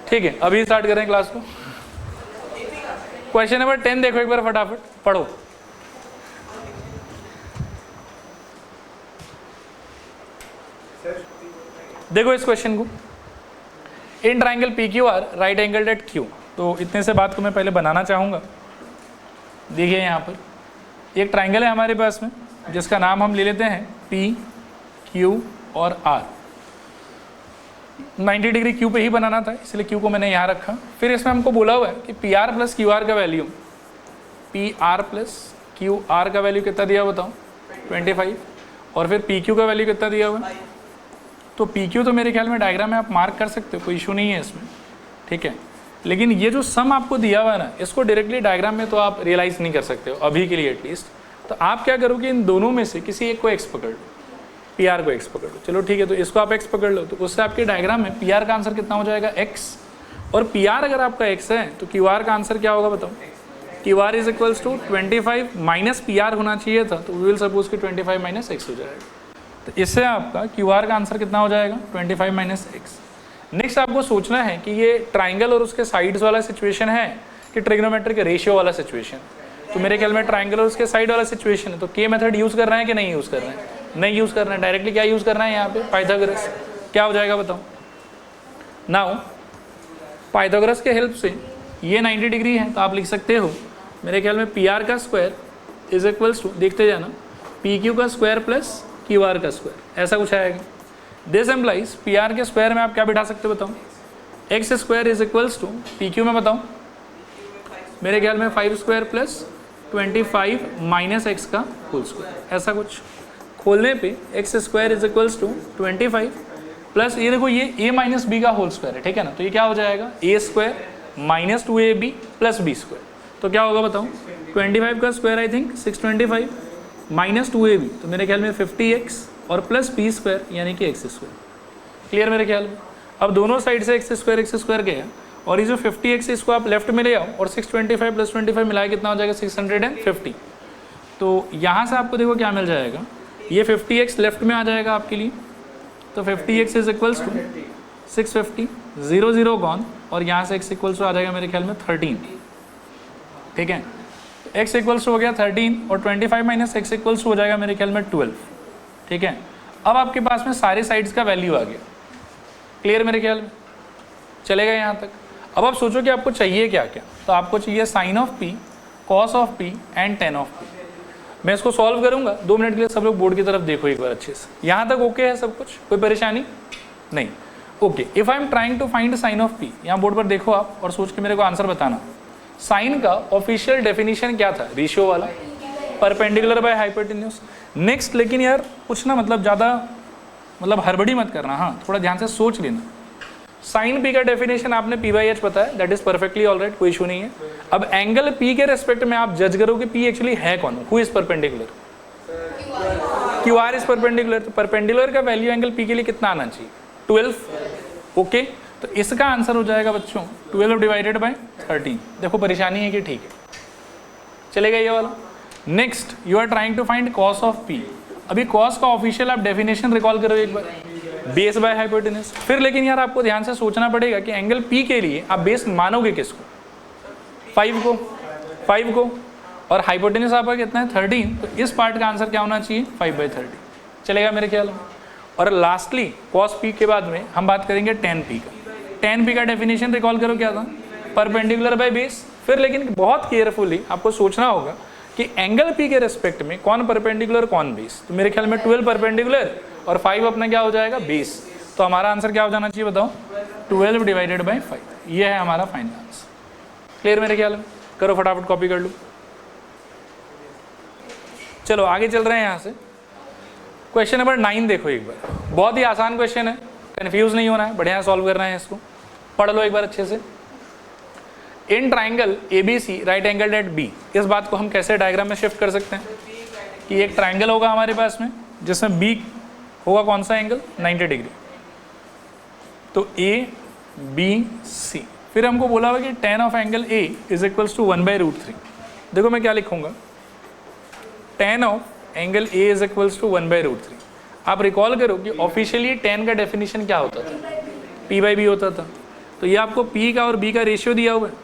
ठीक है, अभी स्टार्ट करें क्लास को। क्वेश्चन नंबर 10 देखो एक बार फटाफट पढ़ो। देखो इस क्वेश्चन को, in triangle P Q R right angle at Q. तो इतने से बात को मैं पहले बनाना चाहूँगा। देखिए यहाँ पर एक ट्राइंगल है हमारे पास में जिसका नाम हम ले लेते हैं पी क्यू और आर। 90 डिग्री क्यू पे ही बनाना था इसलिए क्यू को मैंने यहाँ रखा। फिर इसमें हमको बोला हुआ है कि P R plus Q R का value, P R plus Q R का वैल्यू कितना दिया बताओ 25, और फिर पी क्यू का वैल्यू कितना दिया हुआ है। तो पी क्यू तो मेरे ख्याल में डायग्राम में आप मार्क कर सकते हो, कोई इशू नहीं है इसमें, ठीक है। लेकिन ये जो सम आपको दिया हुआ है ना, इसको डायरेक्टली डायग्राम में तो आप रियलाइज़ नहीं कर सकते हो अभी के लिए एटलीस्ट। तो आप क्या करोगे, इन दोनों में से किसी एक को एक्स पकड़ लो, पी आर को एक्स पकड़ लो, चलो ठीक है। तो इसको आप एक्स पकड़ लो, तो उससे आपके डायग्राम में पी आर का आंसर कितना हो जाएगा एक्स, और पी आर अगर आपका एक्स है तो क्यू आर का आंसर क्या होगा बताओ। Q R is equals to 25 minus P R होना चाहिए था, तो वी विल सपोज कि 25 माइनस एक्स हो जाएगा। तो इससे आपका क्यू आर का आंसर कितना हो जाएगा 25 माइनस एक्स। नेक्स्ट आपको सोचना है कि ये ट्राइंगल और उसके साइड्स वाला सिचुएशन है कि ट्रिग्नोमेट्रिक रेशियो वाला सिचुएशन। तो मेरे ख्याल में ट्राइंगल और उसके साइड वाला सिचुएशन है, तो के मेथड यूज़ कर रहे हैं कि नहीं यूज़ कर रहे हैं, नहीं यूज़ कर रहे हैं। डायरेक्टली क्या यूज़ करना है यहाँ पे, पाइथागोरस। क्या हो जाएगा बताओ। नाउ पाइथागोरस के हेल्प से ये 90 डिग्री है तो आप लिख सकते हो मेरे ख्याल में पी आर का स्क्वायर इज इक्वल्स टू, देखते जाना, पी क्यू का स्क्वायर प्लस क्यू आर का स्क्वायर, ऐसा कुछ आएगा। दिस एम्प्लाइज पी आर के स्क्वायर में आप क्या बिठा सकते हो बताओ, x square is equals to P Q में बताओ मेरे ख्याल में 5 स्क्वायर प्लस 25 माइनस एक्स का होल स्क्वायर, ऐसा कुछ। खोलने पे x square is equals to 25 plus ये देखो ये ए माइनस बी का होल स्क्वायर है, ठीक है ना। तो ये क्या हो जाएगा A square minus 2ab plus B square. तो क्या होगा बताओ 25 का square I think 625 minus 2ab, तो मेरे ख्याल में 50x और प्लस बी स्क्वायर यानी कि एक्स स्क्वायर। क्लियर मेरे ख्याल में। अब दोनों साइड से एक्स स्क्वायर गया, और ये जो 50x इसको आप लेफ्ट में ले आओ और 625 प्लस 25 मिलाए कितना हो जाएगा 650। तो यहाँ से आपको देखो क्या मिल जाएगा, ये 50x लेफ्ट में आ जाएगा आपके लिए, तो 50x is equals to 650, 0 0 gone, और यहाँ से x इक्वल्स टू आ जाएगा मेरे ख्याल में 13, ठीक है। x इक्वल्स टू हो गया 13 और 25 माइनस एक्स इक्वल्स टू हो जाएगा मेरे ख्याल में 12, ठीक है। अब आपके पास में सारे साइड्स का वैल्यू आ गया। क्लियर मेरे ख्याल में, चलेगा यहाँ तक। अब आप सोचो कि आपको चाहिए क्या क्या, तो आपको चाहिए sine of p, cos of p and tan of p। मैं इसको सॉल्व करूंगा, 2 मिनट के लिए सब लोग बोर्ड की तरफ देखो एक बार अच्छे से। यहाँ तक ओके है सब कुछ, कोई परेशानी नहीं, okay. If I am trying to find sine of p, यहाँ बोर्ड पर देखो आप और सोच के मेरे को आंसर बताना। साइन का ऑफिशियल डेफिनेशन क्या था, रेशियो वाला, परपेंडिकुलर बाय हाइपोटेन्यूज। नेक्स्ट, लेकिन यार कुछ ना मतलब ज़्यादा मतलब हड़बड़ी मत करना, हाँ थोड़ा ध्यान से सोच लेना। साइन पी का डेफिनेशन आपने पी बाई एच पता है, that is perfectly all right, कोई इशू नहीं है। अब एंगल पी के रेस्पेक्ट में आप जज करो कि पी एक्चुअली है कौन, who is perpendicular, Q R is perpendicular. तो परपेंडिकुलर का वैल्यू एंगल पी के लिए कितना आना चाहिए 12, ओके। तो इसका आंसर हो जाएगा बच्चों 12 डिवाइडेड बाय 13। देखो परेशानी है कि ठीक है, चलेगा ये वाला। Next, you are trying to find cos of P. अभी कॉस का ऑफिशियल आप डेफिनेशन रिकॉल करो एक बार, बेस बाय हाइपोटेन्यूज। फिर लेकिन यार आपको ध्यान से सोचना पड़ेगा कि एंगल पी के लिए आप बेस मानोगे किसको, 5 को, और हाइपोटेन्यूज आपका कितना है 13, तो इस पार्ट का आंसर क्या होना चाहिए 5/30, चलेगा मेरे ख्याल में। और लास्टली कॉस पी के बाद में हम बात करेंगे टेन पी का। टेन पी का डेफिनेशन रिकॉल करो क्या था, परपेंडिकुलर बाय बेस। फिर लेकिन बहुत केयरफुली आपको सोचना होगा कि एंगल पी के रेस्पेक्ट में कौन परपेंडिकुलर कौन बेस। तो मेरे ख्याल में 12 परपेंडिकुलर और 5 अपना क्या हो जाएगा बेस। तो हमारा आंसर क्या हो जाना चाहिए बताओ 12 डिवाइडेड बाय 5, ये है हमारा फाइनल आंसर। क्लियर मेरे ख्याल में, करो फटाफट कॉपी कर लो। चलो आगे चल रहे हैं यहाँ से। क्वेश्चन नंबर 9 देखो एक बार, बहुत ही आसान क्वेश्चन है, कन्फ्यूज नहीं होना है, बढ़िया सॉल्व करना है इसको। पढ़ लो एक बार अच्छे से। In triangle ABC right angle at B, इस बात को हम कैसे डायग्राम में शिफ्ट कर सकते हैं कि एक ट्राइंगल होगा हमारे पास में जिसमें B होगा कौन सा एंगल 90 डिग्री, तो ABC। फिर हमको बोला हुआ कि tan of angle A is equals to 1/√3। देखो मैं क्या लिखूंगा, tan of angle A is equals to 1/√3। आप रिकॉल करो कि ऑफिशियली tan का डेफिनेशन क्या होता था, P/B होता था। तो ये आपको P का और B का रेशियो दिया हुआ है।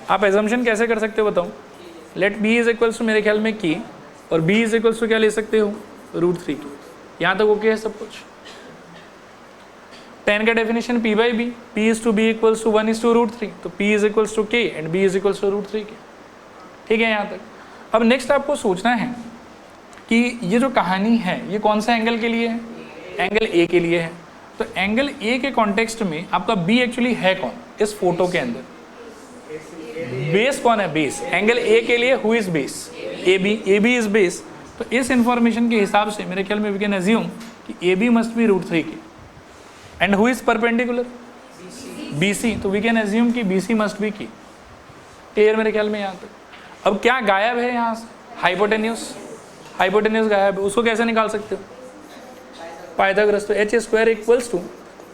आप एजम्पशन कैसे कर सकते हो बताओ? Let B is equals to मेरे ख्याल में K और B इज इक्वल्स टू क्या ले सकते हो? √3 K। यहाँ तक ओके है सब कुछ? tan का definition P by B, P is to B equals to 1 is to √3, तो P is equals to K and B is equals to √3 K। ठीक है यहाँ तक। अब नेक्स्ट आपको सोचना है कि ये जो कहानी है ये कौन सा एंगल के लिए है? एंगल A के लिए है। तो एंगल A के कॉन्टेक्स्ट में आपका B एक्चुअली है कौन इस फोटो के अंदर? बेस कौन है? बेस। एंगल A के लिए who is base? AB is base. तो इस इंफॉर्मेशन के हिसाब से मेरे ख्याल में वी कैन अज्यूम कि AB must be √3 K and who is perpendicular? BC। तो वी कैन अज्यूम कि BC must be K। Clear मेरे ख्याल में यहाँ तक। अब क्या गायब है यहाँ से? हाइपोटेन्यूस। हाइपोटेन्यूस गायब है, उसको कैसे निकाल सकते हो? पाइथागोरस। तो h square equals to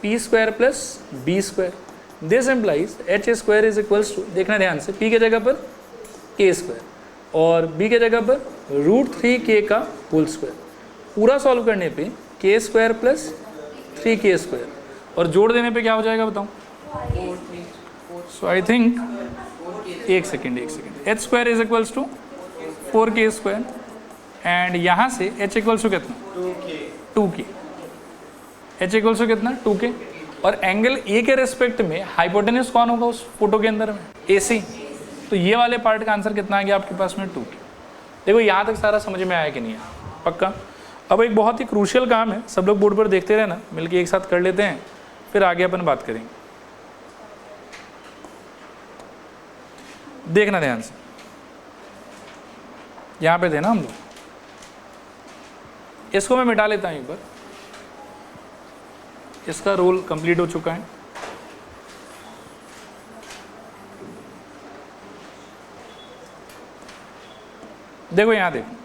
p square plus b square. This implies h square is equals to, देखना ध्यान से, p के जगह पर k स्क्वायर और b के जगह पर √3k का होल स्क्वायर। पूरा सॉल्व करने पे k square plus 3k square और जोड़ देने पे क्या हो जाएगा बताओ? सो आई थिंक एक second h square is equals to 4k square and यहाँ से h इक्वल्स टू कितना? 2k। h इक्वल्स टू कितना? 2k। और एंगल A के रेस्पेक्ट में हाइपोटेन्यूस कौन होगा उस फोटो के अंदर में? AC। तो ये वाले पार्ट का आंसर कितना आ गया आपके पास में? 2k। देखो यहाँ तक सारा समझ में आया कि नहीं आया? पक्का। अब एक बहुत ही क्रूशियल काम है, सब लोग बोर्ड पर देखते रहना, मिलके एक साथ कर लेते हैं, फिर आगे अपन बात करेंगे। देखना ध्यान से, यहाँ पे थे ना हम लोग, इसको मैं मिटा लेता हूँ एक बार, इसका रोल कंप्लीट हो चुका है। देखो यहाँ देखो,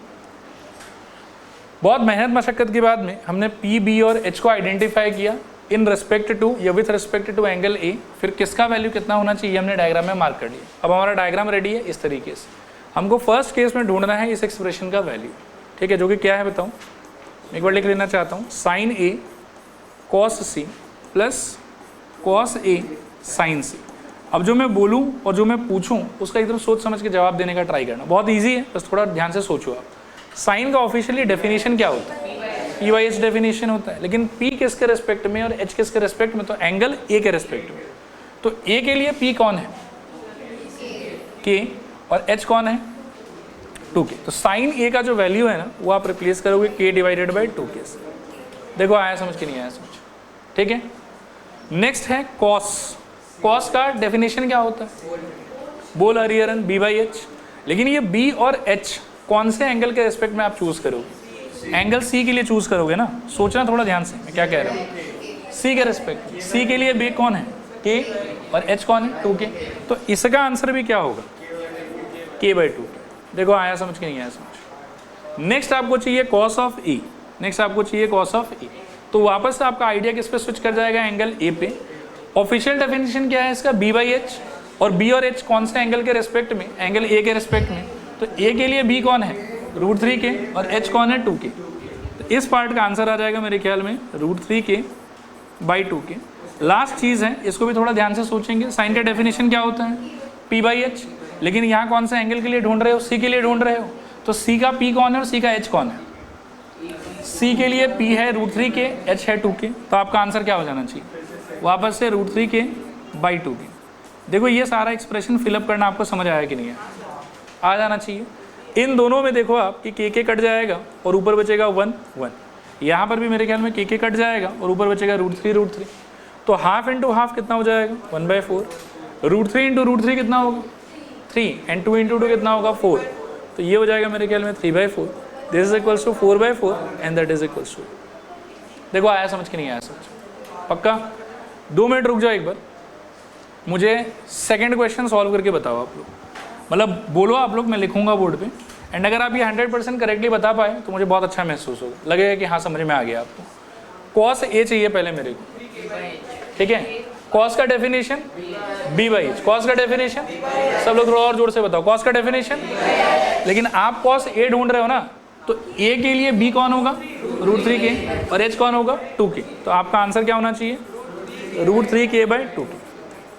बहुत मेहनत मशक्कत के बाद में हमने P, B और H को आइडेंटिफाई किया इन रेस्पेक्ट टू या with respect to angle A। फिर किसका वैल्यू कितना होना चाहिए हमने डायग्राम में मार्क कर लिया। अब हमारा डायग्राम रेडी है इस तरीके से। हमको फर्स्ट केस में ढूंढना है इस एक्सप्रेशन का वैल्यू, ठीक है, जो कि क्या है बताऊँ, एक बार लिख लेना चाहता हूँ। sin A cos C plus cos A sin C। अब जो मैं बोलूँ और जो मैं पूछूँ उसका एकदम सोच समझ के जवाब देने का ट्राई करना, बहुत ईजी है, बस थोड़ा ध्यान से सोचो आप। साइन का ऑफिशियली डेफिनेशन क्या होता है? P/H डेफिनेशन होता है, लेकिन P किसके रेस्पेक्ट में और H किसके रेस्पेक्ट में? तो एंगल A के रेस्पेक्ट में। तो A के लिए P कौन है? K और H कौन है? 2K। तो साइन A का जो वैल्यू है ना वो आप रिप्लेस करोगे K डिवाइडेड बाई 2K से। देखो आया समझ के नहीं आया समझ? ठीक है। नेक्स्ट है कॉस। कॉस का डेफिनेशन क्या होता है? बोल हरिहरन B/H। लेकिन ये B और H कौन से एंगल के रेस्पेक्ट में आप चूज करोगे? एंगल C के लिए चूज करोगे ना। सोचना थोड़ा ध्यान से मैं क्या कह रहा हूँ। C के रेस्पेक्ट में। C के लिए B कौन है? K और H कौन है? 2K। तो इसका आंसर भी क्या होगा? K/2K। देखो आया समझ के नहीं आया समझ? नेक्स्ट आपको चाहिए cos ऑफ E। नेक्स्ट आपको चाहिए cos ऑफ E। तो वापस से आपका आइडिया किस पे स्विच कर जाएगा? एंगल A पे। ऑफिशियल डेफिनेशन क्या है इसका? B/H। और B और H कौन से एंगल के रेस्पेक्ट में? एंगल A के रेस्पेक्ट में। तो A के लिए B कौन है? √3K और H कौन है? 2K। तो इस पार्ट का आंसर आ जाएगा मेरे ख्याल में √3K बाई 2K। लास्ट चीज़ है, इसको भी थोड़ा ध्यान से सोचेंगे। साइन का डेफिनेशन क्या होता है? P/H। लेकिन यहाँ कौन सा एंगल के लिए ढूंढ रहे हो? C के लिए ढूंढ रहे हो। तो C का P कौन है और C का H कौन है? C के लिए P है √3K, H है 2K। तो आपका आंसर क्या हो जाना चाहिए? वापस से √3K बाई 2K। देखो ये सारा एक्सप्रेशन फिलअप करना आपको समझ आया कि नहीं है? आ जाना चाहिए। इन दोनों में देखो आप कि k कट जाएगा और ऊपर बचेगा 1 1। यहाँ पर भी मेरे ख्याल में k कट जाएगा और ऊपर बचेगा √3 तो हाफ इंटू हाफ कितना हो जाएगा? 1/4। √3 इंटू √3 कितना होगा? 3 एंड 2 इंटू 2 कितना होगा? 4। तो ये हो जाएगा मेरे ख्याल में 3/4। This is equals to 4/4 and that is equals to. देखो आया समझ के नहीं आया समझ? पक्का? 2 मिनट रुक जाओ एक बार, मुझे सेकंड क्वेश्चन सॉल्व करके बताओ आप लोग, मतलब बोलो आप लोग, मैं लिखूंगा बोर्ड पे। एंड अगर आप ये 100% करेक्टली बता पाए तो मुझे बहुत अच्छा महसूस होगा, लगेगा कि हाँ समझ में आ गया आपको। cos A चाहिए पहले मेरे को, ठीक है। cos का डेफिनेशन B/H। cos का डेफिनेशन सब लोग थोड़ा और जोर से बताओ। cos का डेफिनेशन, लेकिन आप cos A ढूंढ रहे हो ना, तो A के लिए B कौन होगा? √3K और H कौन होगा? 2K। तो आपका आंसर क्या होना चाहिए? √3K/2K।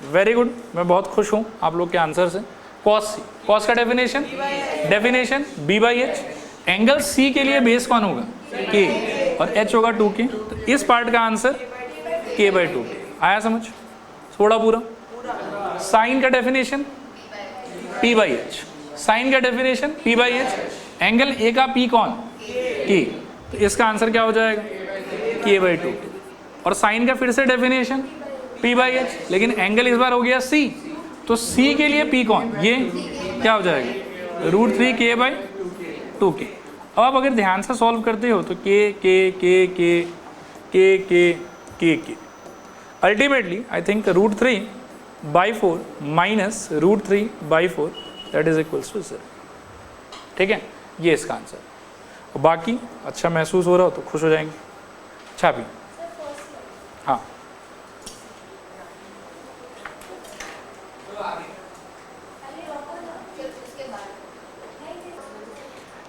वेरी गुड, मैं बहुत खुश हूँ आप लोग के आंसर से। कॉस सी, कॉस का definition B by H. Angle C के लिए बेस कौन होगा? के, और एच होगा 2k। तो इस पार्ट का आंसर k बाई 2k। आया समझ? थोड़ा पूरा। साइन का definition p by H, sine का definition p by H. Angle A का p कौन? k। तो इसका आंसर क्या हो जाएगा? k by 2k। और साइन का फिर से डेफिनेशन p बाई एच, लेकिन एंगल इस बार हो गया c, तो c के लिए p कौन? ये क्या हो जाएगा? √3k by 2k। अब आप अगर ध्यान से सॉल्व करते हो तो k ultimately I think √3/4 minus √3/4 that is equals to 0। ठीक है, ये इसका आंसर। और बाकी अच्छा महसूस हो रहा हो तो खुश हो जाएंगे। अच्छा भी, हाँ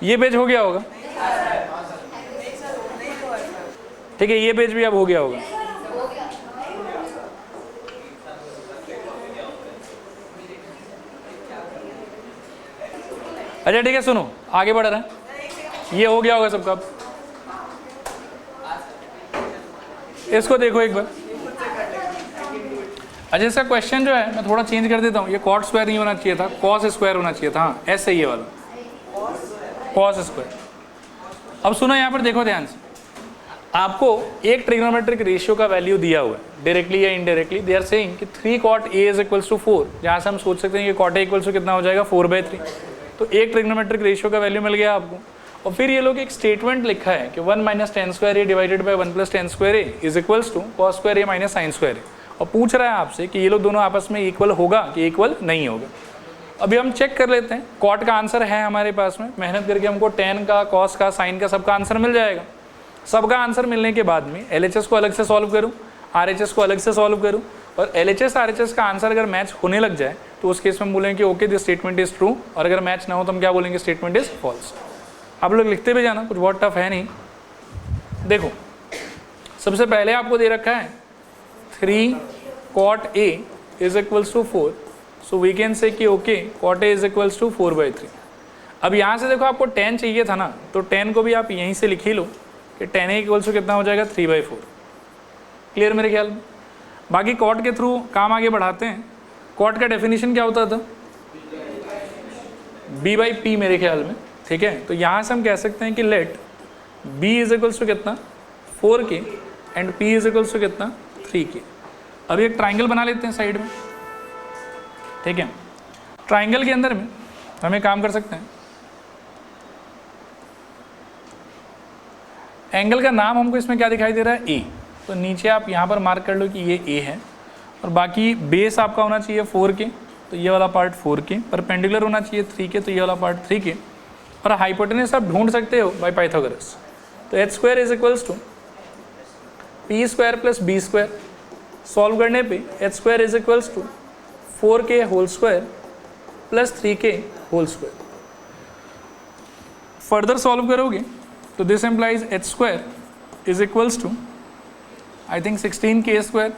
ये पेज हो गया होगा। ठीक है, ये पेज भी अब हो गया होगा। अच्छा ठीक है, सुनो आगे बढ़ रहे हैं। ये हो गया होगा सबका। इसको देखो एक बार। अच्छा, इसका क्वेश्चन जो है मैं थोड़ा चेंज कर देता हूँ। ये कॉट स्क्वायर नहीं होना चाहिए था, कॉस स्क्वायर होना चाहिए था। हाँ ऐसे ही ये वाला कॉस स्क्वायर। अब सुनो यहाँ पर देखो ध्यान से, आपको एक ट्रिग्नोमेट्रिक रेशियो का वैल्यू दिया हुआ है डायरेक्टली या इनडायरेक्टली। दे आर सेइंग कि 3 cot A is equals to 4, जहाँ से हम सोच सकते हैं कि cot A इक्वल्स टू कितना हो जाएगा? 4/3। तो एक ट्रिग्नोमेट्रिक रेशियो का वैल्यू मिल गया आपको। और फिर ये लोग एक स्टेटमेंट लिखा है कि 1 - tan² A divided by 1 + tan² A is equals to cos² A minus sin² A। और पूछ रहा है आपसे कि ये लोग दोनों आपस में इक्वल होगा कि इक्वल नहीं होगा। अभी हम चेक कर लेते हैं। कॉट का आंसर है हमारे पास में, मेहनत करके हमको tan का, कॉस का, साइन का सबका आंसर मिल जाएगा। सबका आंसर मिलने के बाद में LHS को अलग से सॉल्व करूँ, RHS को अलग से सॉल्व करूँ, और LHS RHS का आंसर अगर मैच होने लग जाए तो उस केस में हम बोलेंगे कि okay this statement is true, और अगर मैच ना हो तो हम क्या बोलेंगे? Statement is false. आप लोग लिखते भी जाना, कुछ बहुत टफ है नहीं। देखो सबसे पहले आपको दे रखा है 3 cot A is equals to 4, so we can say कि okay cot A is equals to 4/3। अब यहाँ से देखो आपको tan चाहिए था ना, तो tan को भी आप यहीं से लिख ही लो कि tan A इक्वल्स टू कितना हो जाएगा? 3/4। क्लियर मेरे ख्याल में? बाकी cot के थ्रू काम आगे बढ़ाते हैं। cot का डेफिनेशन क्या होता था? b/p मेरे ख्याल में। ठीक है, तो यहाँ से हम कह सकते हैं कि let b is equals to कितना? 4k and p is equals to कितना? 3k। अब एक ट्राइंगल बना लेते हैं साइड में। ठीक है, ट्राइंगल के अंदर में हम एक काम कर सकते हैं। एंगल का नाम हमको इसमें क्या दिखाई दे रहा है? A। तो नीचे आप यहाँ पर मार्क कर लो कि ये A है, और बाकी बेस आपका होना चाहिए 4k, तो ये वाला पार्ट 4k, परपेंडिकुलर होना चाहिए 3k, तो ये वाला पार्ट 3k, और हाइपोटेनस आप ढूंढ सकते हो बाय पाइथागोरस। तो h² is equals to p² plus b²। Solve करने पे h² is equals to 4k whole square plus 3k whole square. Further solve करोगे तो this implies h² is equals to I think 16k²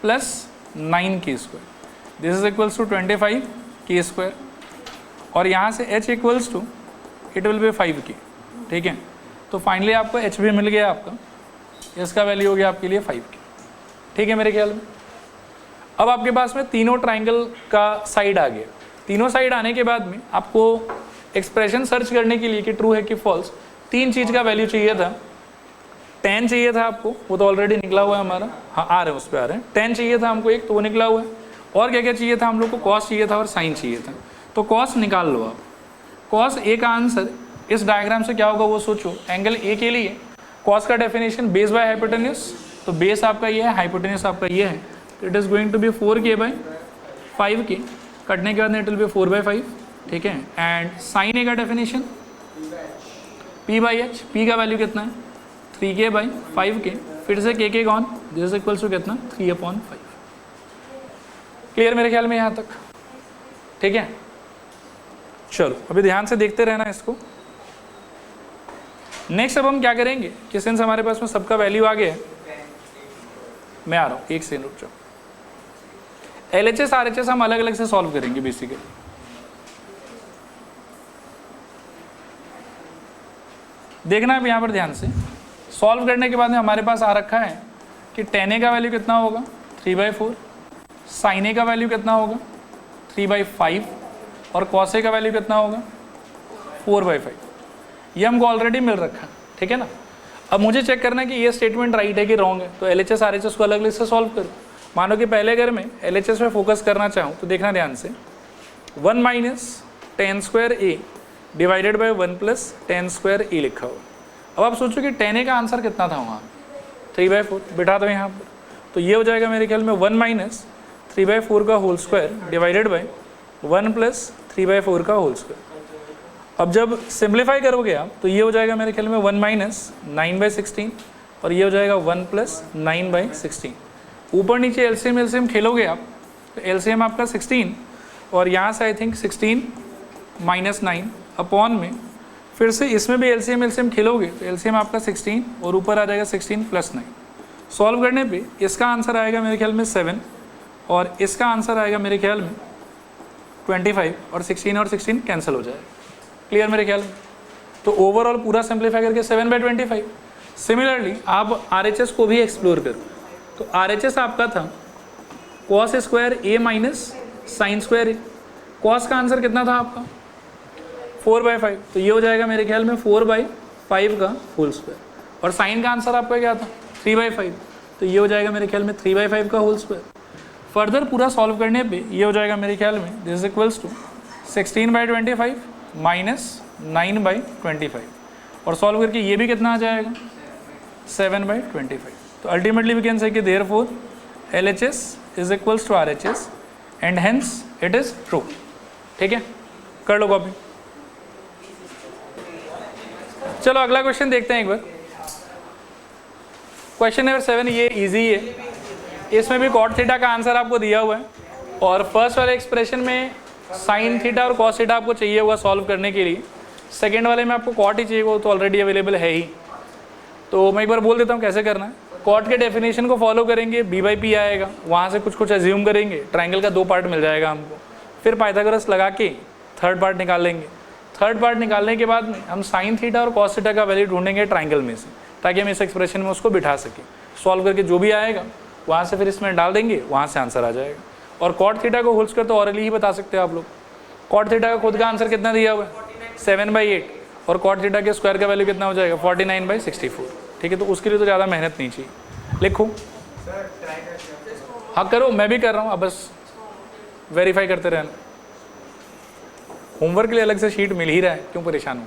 plus 9k²। This is equals to 25k², और यहाँ से h equals to it will be 5k। ठीक है, तो finally आपको h भी मिल गया आपका, इसका वैल्यू हो गया आपके लिए 5k। ठीक है मेरे ख्याल में? अब आपके पास में तीनों ट्राइंगल का साइड आ गया। तीनों साइड आने के बाद में आपको एक्सप्रेशन सर्च करने के लिए कि ट्रू है कि फॉल्स, 3 चीज़ का वैल्यू चाहिए था। tan चाहिए था आपको, वो तो ऑलरेडी निकला हुआ है हमारा। हाँ आ रहे हैं, उस पर आ रहे हैं। tan चाहिए था हमको एक, तो वो निकला हुआ है। और क्या क्या चाहिए था हम लोग को? cos चाहिए था और sin चाहिए था। तो cos निकाल लो आप। cos A का आंसर इस डायग्राम से क्या होगा वो सोचो। एंगल A के लिए cos का डेफिनेशन बेस बाय हाइपोटेन्यूज, तो बेस आपका ये है, हाइपोटेन्यूज आपका ये है, it is going to be 4k/5k। कटने के बाद इट विल बी 4/5। ठीक है, एंड sin A का डेफिनेशन p/h, p का वैल्यू कितना है? 3k/5k, फिर से k कौन? दिस इज इक्वल्स टू कितना? 3/5। क्लियर मेरे ख्याल में यहाँ तक? ठीक है, चलो अभी ध्यान से देखते रहना इसको। नेक्स्ट अब हम क्या करेंगे कि सिंस हमारे पास में सबका वैल्यू आ गया है, मैं आ रहा हूँ, एक सेकंड रुक जाओ। LHS RHS हम अलग अलग से सॉल्व करेंगे बेसिकली। देखना अब यहाँ पर ध्यान से, सॉल्व करने के बाद में हमारे पास आ रखा है कि tan a का वैल्यू कितना होगा 3/4, sin a का वैल्यू कितना होगा 3/5 और cos a का वैल्यू कितना होगा 4/5। ये हमको ऑलरेडी मिल रखा है, ठीक है ना। अब मुझे चेक करना है कि ये स्टेटमेंट राइट है कि रॉन्ग है, तो LHS RHS को अलग अलग से सॉल्व करो। मानो कि पहले अगर मैं LHS में फोकस करना चाहूँ तो देखना ध्यान से, 1 - tan² a divided by 1 + tan² a लिखा हुआ। अब आप सोचो कि tan a का आंसर कितना था वहाँ 3/4, बिठा दो यहाँ पर, तो ये हो जाएगा मेरे ख्याल में 1 - 3/4 का होल स्क्वायर डिवाइडेड बाई 1 + 3/4 का होल स्क्वायर। अब जब सिंप्लीफाई करोगे आप तो ये हो जाएगा मेरे ख्याल में 1 - 9/16 और ये हो जाएगा 1 + 9/16। ऊपर नीचे एलसीएम खेलोगे आप तो एलसीएम आपका 16 और यहाँ से आई थिंक 16 - 9 अपॉन में, फिर से इसमें भी एलसीएम खेलोगे तो एलसीएम आपका 16 और ऊपर आ जाएगा 16 + 9। सॉल्व करने पे इसका आंसर आएगा मेरे ख्याल में 7 और इसका आंसर आएगा मेरे ख्याल में 25 और 16 कैंसिल हो जाएगा। क्लियर मेरे ख्याल में। तो ओवरऑल पूरा सिंप्लीफाई करके 7/25। सिमिलरली आप RHS को भी एक्सप्लोर करो, तो RHS आपका था cos² a - sin² a। cos का आंसर कितना था आपका 4/5, तो ये हो जाएगा मेरे ख्याल में 4/5 का होल स्क्वायर। और sin का आंसर आपका क्या था 3/5, तो ये हो जाएगा मेरे ख्याल में 3/5 का होल स्क्वायर। फर्दर पूरा सॉल्व करने पे ये हो जाएगा मेरे ख्याल में दिस इक्वल्स टू 16/25 - 9/25 और सॉल्व करके ये भी कितना आ जाएगा 7/25। तो अल्टीमेटली वी कैन से कि therefore LHS is equals to RHS and hence it is true. ठीक है, कर लो कॉपी। चलो अगला क्वेश्चन देखते हैं एक बार। क्वेश्चन नंबर 7 ये इजी है, इसमें भी cot थीटा का आंसर आपको दिया हुआ है और फर्स्ट वाले एक्सप्रेशन में साइन थीटा और cos थीटा आपको चाहिए होगा सॉल्व करने के लिए। सेकेंड वाले में आपको cot ही चाहिए होगा, तो ऑलरेडी अवेलेबल है ही। तो मैं एक बार बोल देता हूँ कैसे करना है। cot के डेफिनेशन को फॉलो करेंगे, b/p आएगा, वहाँ से कुछ एज्यूम करेंगे, ट्राइंगल का 2 पार्ट मिल जाएगा हमको, फिर पाइथागोरस लगा के थर्ड पार्ट निकाल लेंगे। थर्ड पार्ट निकालने के बाद में हम साइन थीटा और cos थीटा का वैल्यू ढूंढेंगे ट्राइंगल में से, ताकि हम इस एक्सप्रेशन में उसको बिठा सकें। सॉल्व करके जो भी आएगा वहाँ से फिर इसमें डाल देंगे, वहाँ से आंसर आ जाएगा। और cot थीटा को होल स्क्वायर तो ऑरली ही बता सकते हो आप लोग। cot थीटा का खुद का आंसर कितना दिया हुआ है 7/8 और cot थीटा के स्क्वायर का वैल्यू कितना हो जाएगा 49/64। ठीक है, तो उसके लिए तो ज़्यादा मेहनत नहीं चाहिए। लिखो, हाँ करो, मैं भी कर रहा हूँ, अब बस वेरीफाई करते रहना। होमवर्क के लिए अलग से शीट मिल ही रहा है, क्यों परेशान हो।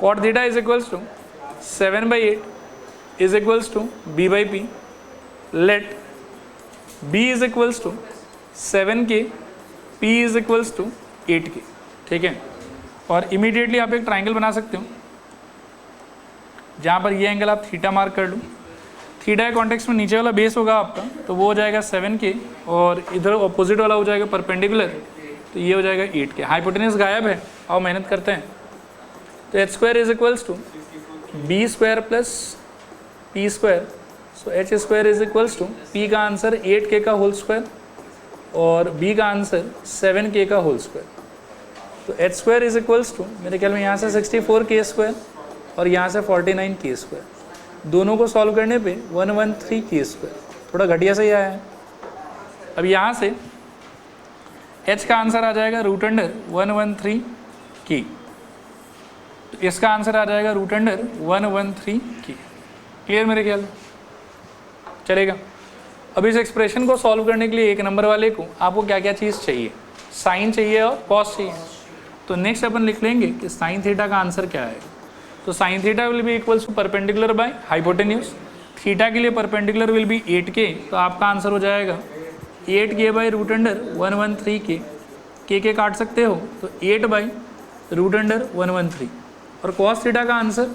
cot theta is equals to 7/8 is equals to b/p, let b is equals to 7k, p is equals to 8k। ठीक है, और इमीडिएटली आप एक ट्राइंगल बना सकते हो जहाँ पर ये एंगल आप थीटा मार्क कर लो। थीटा के कॉन्टेक्स्ट में नीचे वाला बेस होगा आपका, तो वो हो जाएगा 7k और इधर अपोजिट वाला हो जाएगा परपेंडिकुलर, तो ये हो जाएगा 8k। हाइपोटेनस गायब है, आओ मेहनत करते हैं। तो h² is equals to b² plus p², so h² is equals to p का आंसर 8k का होल स्क्वायर और b का आंसर 7k का होल स्क्वायर। तो h² इज इक्वल्स टू मेरे ख्याल में यहाँ से 64k² और यहाँ से 49k²। दोनों को सॉल्व करने पे 113k², थोड़ा घटिया सही आया है। अब यहाँ से h का आंसर आ जाएगा √113k, तो इसका आंसर आ जाएगा √113k। क्लियर मेरे ख्याल चलेगा। अब इस एक्सप्रेशन को सॉल्व करने के लिए एक नंबर वाले को आपको क्या क्या चीज़ चाहिए, साइन चाहिए और कॉस चाहिए। तो नेक्स्ट अपन लिख लेंगे कि साइन थीटा का आंसर क्या है। तो sine theta will be equals to perpendicular by hypotenuse. Theta के लिए परपेंडिकुलर विल बी 8k, तो आपका आंसर हो जाएगा 8k/√113k। के काट सकते हो तो 8/√113। और कॉस थीटा का answer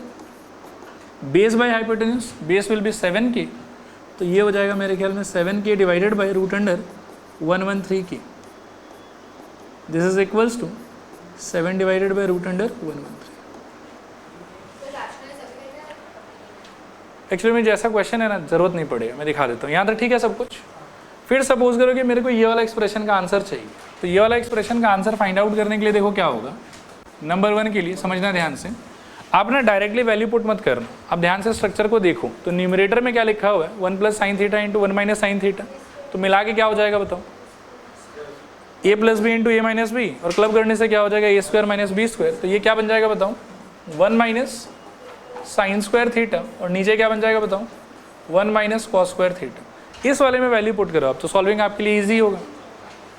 base by hypotenuse, base will be 7k, तो ये हो जाएगा मेरे ख्याल में 7k divided by √113k। This is equals to 7 divided by √113। Actually में जैसा क्वेश्चन है ना, ज़रूरत नहीं पड़ेगा, मैं दिखा देता हूँ। यहाँ तक ठीक है सब कुछ। फिर सपोज करो कि मेरे को ये वाला एक्सप्रेशन का आंसर चाहिए, तो ये वाला एक्सप्रेशन का आंसर फाइंड आउट करने के लिए देखो क्या होगा। नंबर 1 के लिए समझना ध्यान से, आप ना डायरेक्टली वैल्यू पुट मत करना, आप ध्यान से स्ट्रक्चर को देखो। तो न्यूमरेटर में क्या लिखा हुआ है 1 + sin theta into 1 - sin theta, तो मिला के क्या हो जाएगा बताओ, a + b into a - b, और क्लब करने से क्या हो जाएगा a² - b²। तो ये क्या बन जाएगा बताओ 1 - sin² थीटा, और नीचे क्या बन जाएगा बताओ 1 - cos² थीटा। इस वाले में वैल्यू पुट करो आप, तो सॉल्विंग आपके लिए ईजी होगा।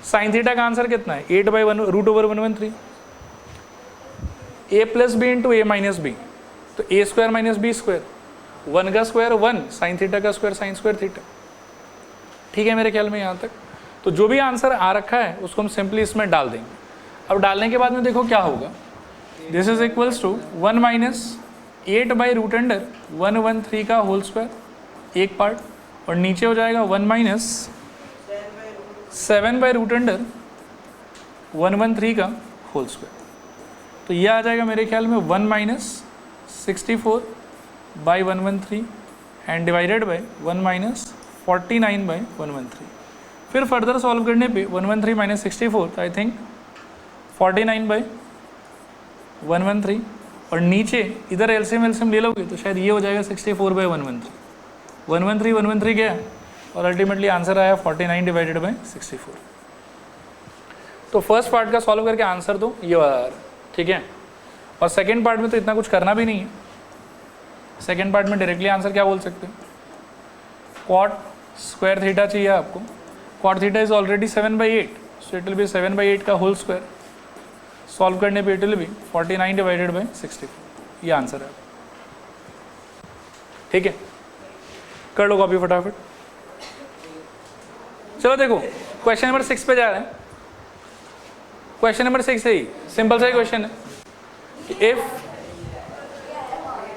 sin थीटा का आंसर कितना है 8/√113, a + b into a - b, तो a² - b², 1 का स्क्वायर 1, sin थीटा का स्क्वायर sin² थीटा। ठीक है मेरे ख्याल में यहाँ तक। तो जो भी आंसर आ रखा है उसको हम सिंपली इसमें डाल देंगे। अब डालने के बाद में देखो क्या होगा, दिस इज इक्वल्स टू 1 - 8/√113 का होल स्क्वायर एक पार्ट, और नीचे हो जाएगा 1 - 7/√113 का होल स्क्वायर। तो ये आ जाएगा मेरे ख्याल में 1 - 64/113 एंड डिवाइडेड बाई 1 - 49/113। फिर फर्दर सॉल्व करने पे 113 - 64, तो आई थिंक 49/113, और नीचे इधर एलसीएम ले लोगे तो शायद ये हो जाएगा 64/113। 113 गया और अल्टीमेटली आंसर आया 49/64। तो फर्स्ट पार्ट का सॉल्व करके आंसर तो ये वाला आ रहा है, ठीक है। और सेकेंड पार्ट में तो इतना कुछ करना भी नहीं है। सेकेंड पार्ट में डायरेक्टली आंसर क्या बोल सकते हैं, cot² थीटा चाहिए आपको। cot theta is already 7/8, so it will B 7/8 का होल स्क्वायर। सॉल्व करने पे इट विल बी 49/64। ये आंसर है, ठीक है। कर लो कॉपी फटाफट। चलो देखो क्वेश्चन नंबर 6 पे जा रहे हैं। क्वेश्चन नंबर 6 है, सिंपल सा ही क्वेश्चन है। If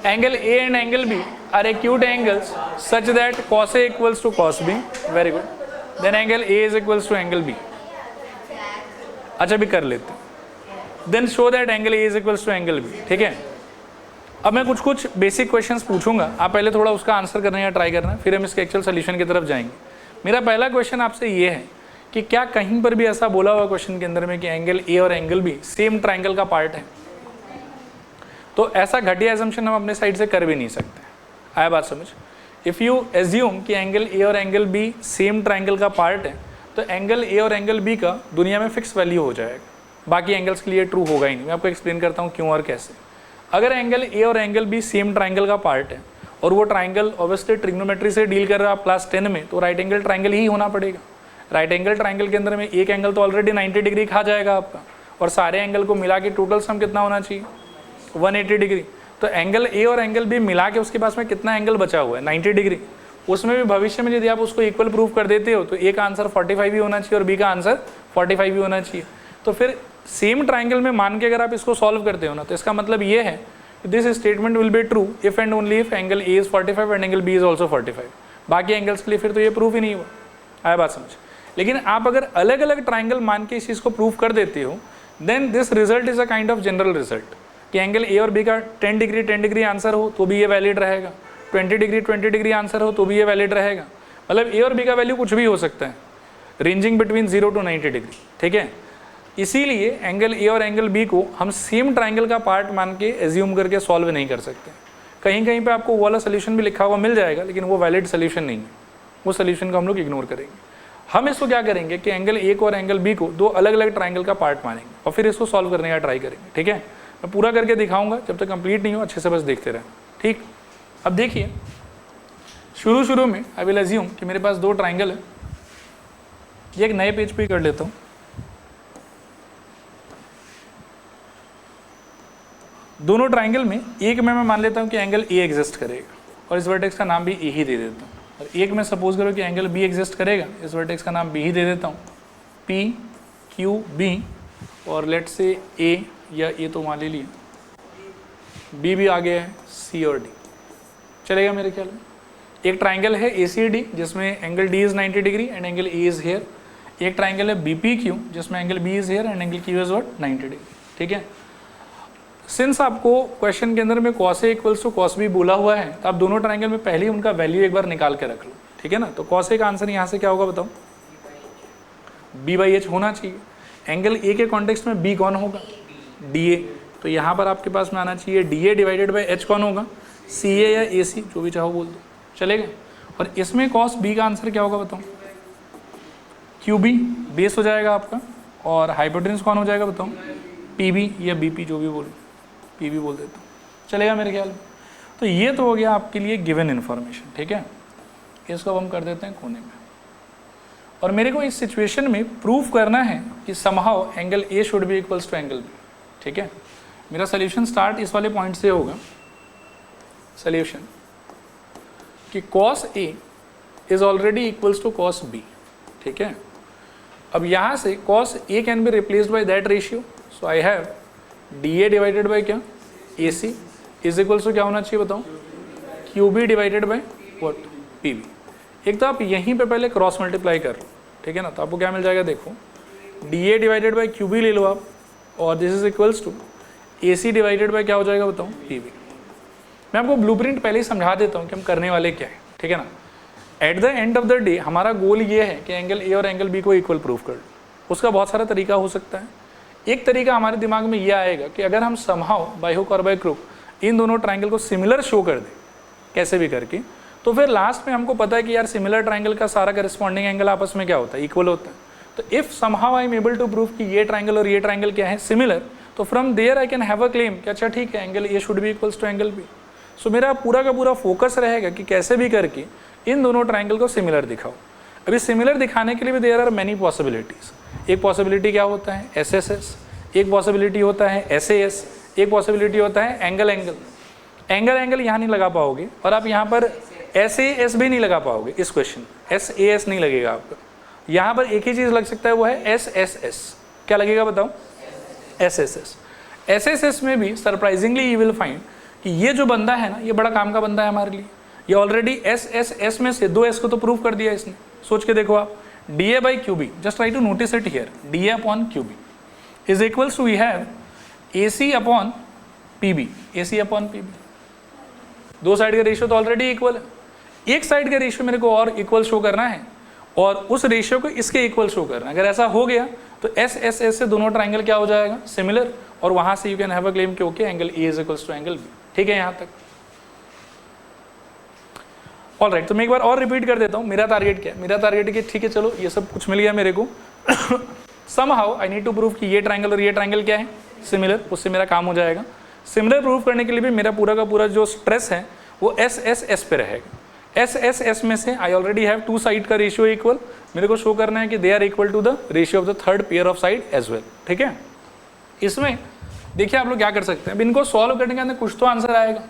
angle A and angle B are acute angles such that cos A equals to cos B, very good, then angle A is equals to angle B। अच्छा भी कर लेते हैं, then show that angle A is equals to angle B, ठीक है। अब मैं कुछ बेसिक क्वेश्चंस पूछूंगा, आप पहले थोड़ा उसका आंसर करने का ट्राई करना, फिर हम इसके एक्चुअल सोल्यूशन की तरफ जाएंगे। मेरा पहला क्वेश्चन आपसे ये है कि क्या कहीं पर भी ऐसा बोला हुआ क्वेश्चन के अंदर में कि एंगल ए और एंगल बी सेम ट्राइंगल का पार्ट है? तो ऐसा घटिया एजम्पशन हम अपने साइड से कर भी नहीं सकते। आया बात समझ? इफ़ यू एज्यूम कि एंगल ए और एंगल बी सेम ट्राइंगल का पार्ट है, तो एंगल ए और एंगल बी का दुनिया में फिक्स वैल्यू हो जाएगा, बाकी एंगल्स के लिए ट्रू होगा ही नहीं। मैं आपको एक्सप्लेन करता हूँ क्यों और कैसे। अगर एंगल ए और एंगल बी सेम ट्राइंगल का पार्ट है और वो ट्राइंगल ऑब्वियसली ट्रिग्नोमेट्री से डील कर रहा है क्लास 10 में, तो राइट एंगल ट्राइंगल ही होना पड़ेगा। राइट एंगल ट्राइंगल के अंदर में एक एंगल तो ऑलरेडी 90 डिग्री खा जाएगा आपका, और सारे एंगल को मिला के टोटल सम कितना होना चाहिए 180 डिग्री। तो एंगल ए और एंगल बी मिला के उसके पास में कितना एंगल बचा हुआ है 90 डिग्री। उसमें भी भविष्य में यदि आप उसको इक्वल प्रूव कर देते हो तो ए का आंसर 45 भी होना चाहिए और बी का आंसर 45 भी होना चाहिए। तो फिर सेम ट्राइंगल में मान के अगर आप इसको सॉल्व करते हो ना, तो इसका मतलब ये है this statement will be true if and only if angle A is 45 and angle B is also 45। बाकी एंगल्स के लिए फिर तो ये प्रूफ ही नहीं हुआ। आया बात समझ? लेकिन आप अगर अलग अलग ट्राइंगल मान के इस चीज़ को प्रूव कर देते हो, then this result is a kind of general result कि एंगल ए और बी का 10 डिग्री आंसर हो तो भी ये वैलिड रहेगा, 20 डिग्री आंसर हो तो भी ये वैलिड रहेगा। मतलब ए और बी का वैल्यू कुछ भी हो सकता है, रेंजिंग बिटवीन 0 to 90 डिग्री, ठीक है। इसीलिए एंगल ए और एंगल बी को हम सेम ट्राइंगल का पार्ट मान के एज्यूम करके सॉल्व नहीं कर सकते। कहीं कहीं पे आपको वो वाला सोल्यूशन भी लिखा हुआ मिल जाएगा, लेकिन वो वैलिड सोल्यूशन नहीं है, वो सोल्यूशन को हम लोग इग्नोर करेंगे। हम इसको क्या करेंगे कि एंगल ए को और एंगल बी को दो अलग अलग ट्राइंगल का पार्ट मानेंगे और फिर इसको सॉल्व करने का ट्राई करेंगे, ठीक है। मैं पूरा करके दिखाऊंगा, जब तक कंप्लीट नहीं हो अच्छे से बस देखते रहें, ठीक। अब देखिए शुरू में आई विल एज्यूम कि मेरे पास दो ट्राइंगल है। ये एक नए पेज पे कर लेता हूँ। दोनों ट्राइंगल में एक में मैं मान लेता हूँ कि एंगल ए एग्जिस्ट करेगा और इस वर्टेक्स का नाम भी ए ही दे देता हूँ, और एक में सपोज करो कि एंगल बी एग्जिस्ट करेगा, इस वर्टेक्स का नाम बी ही दे देता हूँ, पी क्यू बी, और लेट से ए या ए तो मान ले लिया, बी भी आ गया है, सी और डी चलेगा मेरे ख्याल में। एक ट्राइंगल है ए सी डी जिसमें angle D is 90 degree and angle A is here. एक ट्राइंगल है बी पी क्यू जिसमें angle B is here and angle Q is what 90 degree, ठीक है। सिंस आपको क्वेश्चन के अंदर में cos A equals to cos B बोला हुआ है, तो आप दोनों ट्राइंगल में पहले ही उनका वैल्यू एक बार निकाल के रख लो, ठीक है ना। तो cos A का आंसर यहाँ से क्या होगा बताओ, बी बाई एच होना चाहिए। एंगल ए के कॉन्टेक्स्ट में बी कौन होगा, डी ए, तो यहाँ पर आपके पास में आना चाहिए D A divided by H कौन होगा, सी ए या ए सी, जो भी चाहो बोल दो, चलेगा। और इसमें कॉस बी का आंसर क्या होगा बताओ, क्यू बी बेस हो जाएगा आपका, और हाइपोटेन्यूज कौन हो जाएगा बताओ, पी बी या बी पी, जो भी बोलो, पी बी बोल देता हूँ, चलेगा मेरे ख्याल में। तो ये तो हो गया आपके लिए गिवन इन्फॉर्मेशन, ठीक है। इसको अब हम कर देते हैं कोने में, और मेरे को इस सिचुएशन में प्रूव करना है कि somehow angle A should be equals to angle B, ठीक है। मेरा सोल्यूशन स्टार्ट इस वाले पॉइंट से होगा, सोल्यूशन कि cos A is already equals to cos B, ठीक है। अब यहाँ से cos A can be replaced by that ratio, so I have DA divided by क्या, AC इज इक्वल्स टू क्या होना चाहिए बताओ, QB divided by what, PB। एक तो आप यहीं पे पहले क्रॉस मल्टीप्लाई कर लो, ठीक है ना, तो आपको क्या मिल जाएगा देखो, DA डिवाइडेड बाय QB ले लो आप, और this is equals to AC divided by क्या हो जाएगा बताओ, PB। मैं आपको ब्लूप्रिंट पहले ही समझा देता हूँ कि हम करने वाले क्या है, ठीक है ना। At the end of the day हमारा गोल ये है कि एंगल ए और एंगल बी को इक्वल प्रूफ कर लो। उसका बहुत सारा तरीका हो सकता है। एक तरीका हमारे दिमाग में ये आएगा कि अगर हम समहाउ बाय हुक और बाय क्रूक इन दोनों ट्राइंगल को सिमिलर शो कर दें कैसे भी करके, तो फिर लास्ट में हमको पता है कि यार सिमिलर ट्राइंगल का सारा करस्पॉन्डिंग एंगल आपस में क्या होता है, इक्वल होता है। तो if somehow I am able to prove कि ये ट्राइंगल और ये ट्राइंगल क्या है, सिमिलर, तो from there I can have a claim कि अच्छा ठीक है angle A should be equals to angle B. So मेरा पूरा का पूरा फोकस रहेगा कि कैसे भी करके इन दोनों ट्राइंगल को सिमिलर दिखाओ। अभी सिमिलर दिखाने के लिए भी देयर आर मैनी पॉसिबिलिटीज़। एक पॉसिबिलिटी क्या होता है, एस एस एस, एक पॉसिबिलिटी होता है एस ए एस, एक पॉसिबिलिटी होता है एंगल एंगल। एंगल एंगल यहाँ नहीं लगा पाओगे, और आप यहाँ पर एस ए एस भी नहीं लगा पाओगे। इस क्वेश्चन एस ए एस नहीं लगेगा आपका। यहाँ पर एक ही चीज़ लग सकता है, वो है एस एस एस। क्या लगेगा बताओ, S S S. S S S में भी सरप्राइजिंगली यू विल फाइंड कि ये जो बंदा है ना, ये बड़ा काम का बंदा है हमारे लिए। ये ऑलरेडी एस एस एस में से दो एस को तो प्रूव कर दिया इसने। सोच के देखो आप, D A by Q B, just try to notice it here, D A upon Q B is equals to we have A C upon P B, A C upon P B. दो side का ratio तो already equal है। एक side का ratio मेरे को और equal show करना है, और उस रेशियो को इसके इक्वल शो करना है। अगर ऐसा हो गया तो एस एस एस से दोनों ट्राइंगल क्या हो जाएगा, सिमिलर, और वहां से you can have a claim कि okay angle A is equals to angle B. ठीक है यहाँ तक, ऑलराइट। तो मैं एक बार और रिपीट कर देता हूँ मेरा टारगेट क्या है। मेरा टारगेट है कि ठीक है चलो ये सब कुछ मिल गया मेरे को somehow I need to prove कि ये ट्राइंगल और ये ट्राइंगल क्या है, सिमिलर, उससे मेरा काम हो जाएगा। सिमिलर प्रूव करने के लिए भी मेरा पूरा का पूरा जो स्ट्रेस है वो एस एस एस पे रहेगा। एस एस एस में से I already have two side का रेशियो इक्वल, मेरे को शो करना है कि they are equal to the ratio of the third pair of side as well. ठीक है, इसमें देखिए आप लोग क्या कर सकते हैं, अब इनको सॉल्व करने के अंदर कुछ तो आंसर आएगा।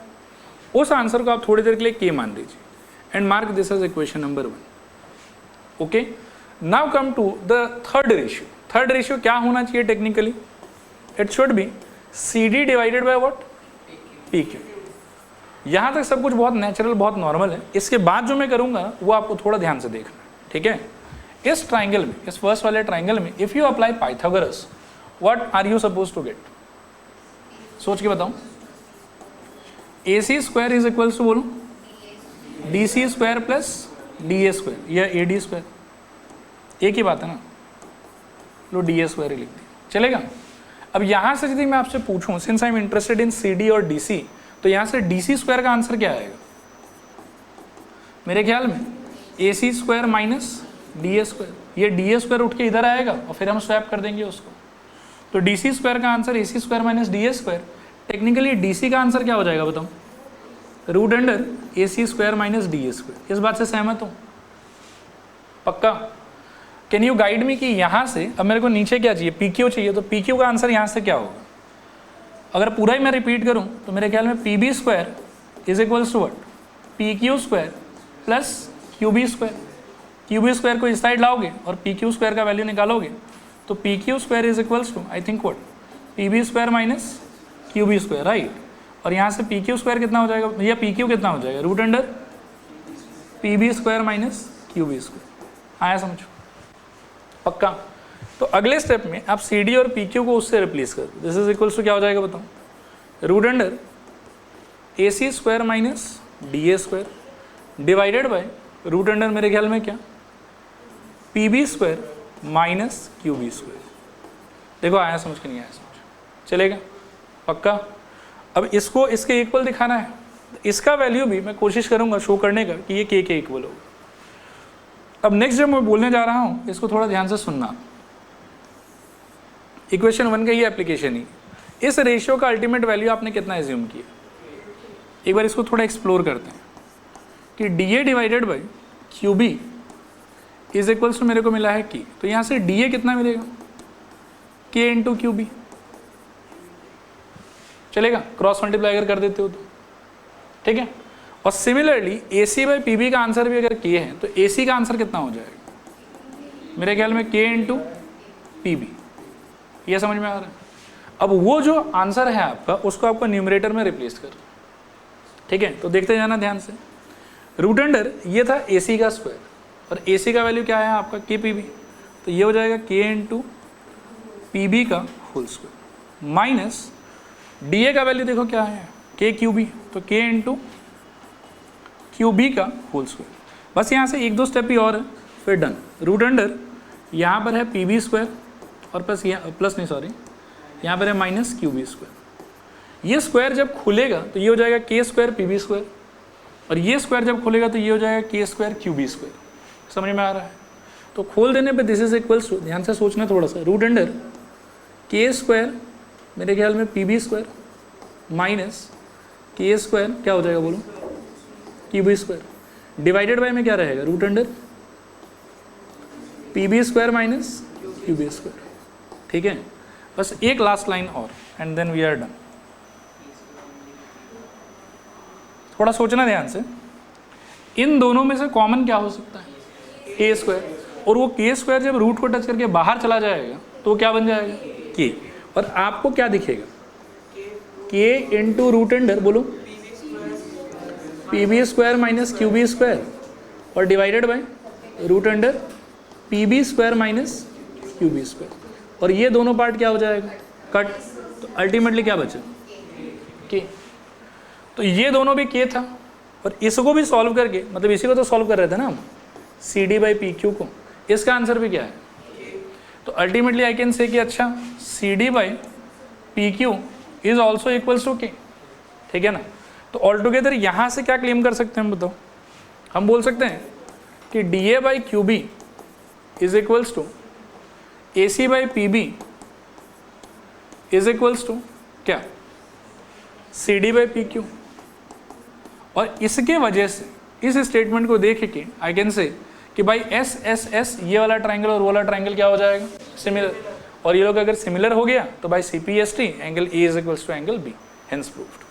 उस आंसर को आप थोड़ी देर के लिए के मान दीजिए and mark this as equation number 1। Okay, now come to the third ratio. Third ratio क्या होना चाहिए technically, it should be C D divided by what, P Q. यहाँ तक सब कुछ बहुत नेचुरल, बहुत नॉर्मल है। इसके बाद जो मैं करूँगा वो आपको थोड़ा ध्यान से देखना है। ठीक है, इस ट्राइंगल में, इस फर्स्ट वाले ट्राइंगल में if you apply Pythagoras, what are you suppose to get, सोच के बताऊं। A C square is equals to बोलो D C square plus D A square या ए डी स्क्वायर, एक ही बात है ना, लो डी ए स्क्वायर ही लिख दिया, चलेगा। अब यहाँ से यदि मैं आपसे पूछूं, since I am interested in C D और डी सी, तो यहाँ से डी सी स्क्वायर का आंसर क्या आएगा, मेरे ख्याल में A C square minus D A square. ये डी ए स्क्वायर उठ के इधर आएगा और फिर हम स्वैप कर देंगे उसको, तो डी सी स्क्वायर का answer A C square minus D A square. Technically D C का आंसर क्या हो जाएगा बताओ, root under A C square minus D A square. इस बात से सहमत हो पक्का? कैन यू गाइड मी कि यहाँ से अब मेरे को नीचे क्या चाहिए, पी क्यू चाहिए, तो पी क्यू का आंसर यहाँ से क्या होगा? अगर पूरा ही मैं रिपीट करूँ तो मेरे ख्याल में P B square is equals to what, P Q square plus Q B square. Q B square को इस साइड लाओगे और पी क्यू स्क्वायर का वैल्यू निकालोगे, तो P Q square is equals to I think what, P B square minus Q B square, right. और यहाँ से पी क्यू स्क्वायर कितना हो जाएगा, या पी क्यू कितना हो जाएगा, root under P B square minus Q B square. आया समझो पक्का? तो अगले स्टेप में आप सी डी और पी क्यू को उससे रिप्लेस कर दो। दिस इज इक्वल्स टू क्या हो जाएगा बताओ, root under A C square minus D A square divided by root under मेरे ख्याल में क्या, P B square minus Q B square. देखो आया समझ के नहीं आया समझ, चलेगा पक्का। अब इसको इसके इक्वल दिखाना है, इसका वैल्यू भी मैं कोशिश करूंगा शो करने का कि ये के इक्वल होगा। अब नेक्स्ट जब मैं बोलने जा रहा हूं इसको थोड़ा ध्यान से सुनना। इक्वेशन 1 का ये एप्लीकेशन ही, इस रेशियो का अल्टीमेट वैल्यू आपने कितना एज्यूम किया, एक बार इसको थोड़ा एक्सप्लोर करते हैं कि D A divided by Q B is equals to मेरे को मिला है की, तो यहाँ से डी ए कितना मिलेगा, के इंटू क्यू बी, चलेगा, क्रॉस मल्टीप्लाई अगर कर देते हो तो, ठीक है। और similarly A C by P B का आंसर भी अगर के है तो ए सी का आंसर कितना हो जाएगा, मेरे ख्याल में के इंटू पी बी, ये समझ में आ रहा है। अब वो जो आंसर है आपका उसको आपको न्यूमरेटर में रिप्लेस कर, ठीक है, तो देखते जाना ध्यान से। रूट अंडर ये था ए सी का स्क्वायर और ए सी का वैल्यू क्या है आपका के पी बी, तो ये हो जाएगा के इंटू पी बी का whole square minus D A का वैल्यू देखो क्या है के क्यू बी, तो के इंटू क्यू बी का होल स्क्वायर। बस यहाँ से एक दो स्टेप ही और है फिर डन। रूट अंडर यहाँ पर है पी बी स्क्वायर और यहाँ पर है माइनस क्यू बी स्क्वायर। ये स्क्वायर जब खुलेगा तो ये हो जाएगा के स्क्वायर पी बी स्क्वायर और ये स्क्वायर जब खुलेगा तो ये हो जाएगा के स्क्वायर क्यू बी स्क्वायर। समझ में आ रहा है, तो खोल देने पे दिस इज इक्वल्स टू, ध्यान से सोचना थोड़ा सा, रूट अंडर के स्क्वायर मेरे ख्याल में P B square minus K square क्या हो जाएगा बोलो Q B square divided by में क्या रहेगा root under P B square minus Q B square, ठीक है। बस एक लास्ट लाइन और and then we are done. थोड़ा सोचना ध्यान से, इन दोनों में से कॉमन क्या हो सकता है, ए स्क्वायर, और वो के स्क्वायर जब रूट को टच करके बाहर चला जाएगा तो क्या बन जाएगा के, और आपको क्या दिखेगा के इंटू रूट अंडर बोलो P B square minus Q B square और divided by root under P B square minus Q B square, और ये दोनों पार्ट क्या हो जाएगा कट, तो अल्टीमेटली क्या बचा के। तो ये दोनों भी के था और इसको भी सॉल्व करके, मतलब इसी को तो सॉल्व कर रहे थे ना हम C D by P Q को, इसका आंसर भी क्या है, तो अल्टीमेटली आई कैन से कि अच्छा C D by P Q is also equals to K, ठीक है ना। तो ऑल टुगेदर यहाँ से क्या क्लेम कर सकते हैं हम बताओ, हम बोल सकते हैं कि D A by Q B is equals to A C by P B is equals to क्या C D by P Q, और इसके वजह से इस स्टेटमेंट को देख के आई कैन से कि भाई एस एस एस ये वाला ट्राइंगल और वो वाला ट्राइंगल क्या हो जाएगा सिमिलर, और ये लोग अगर सिमिलर हो गया तो भाई C P S T angle A is equals to angle B, hence proved.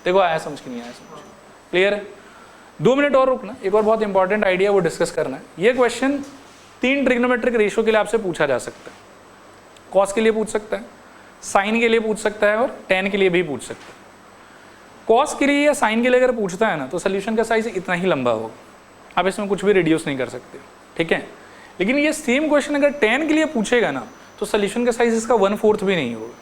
देखो आया समझ कि नहीं आया समझ, क्लियर है। 2 मिनट और रुकना, एक और बहुत इंपॉर्टेंट आइडिया वो डिस्कस करना है। ये क्वेश्चन 3 ट्रिग्नोमेट्रिक रेशियो के लिए आपसे पूछा जा सकता है, कॉस के लिए पूछ सकता है, साइन के लिए पूछ सकता है और टेन के लिए भी पूछ सकता है। कॉस के लिए या साइन के लिए अगर पूछता है ना तो सोल्यूशन का साइज इतना ही लंबा होगा, आप इसमें कुछ भी रिड्यूस नहीं कर सकते, ठीक है। लेकिन ये सेम क्वेश्चन अगर टेन के लिए पूछेगा ना तो सोल्यूशन का साइज इसका 1/4 भी नहीं होगा।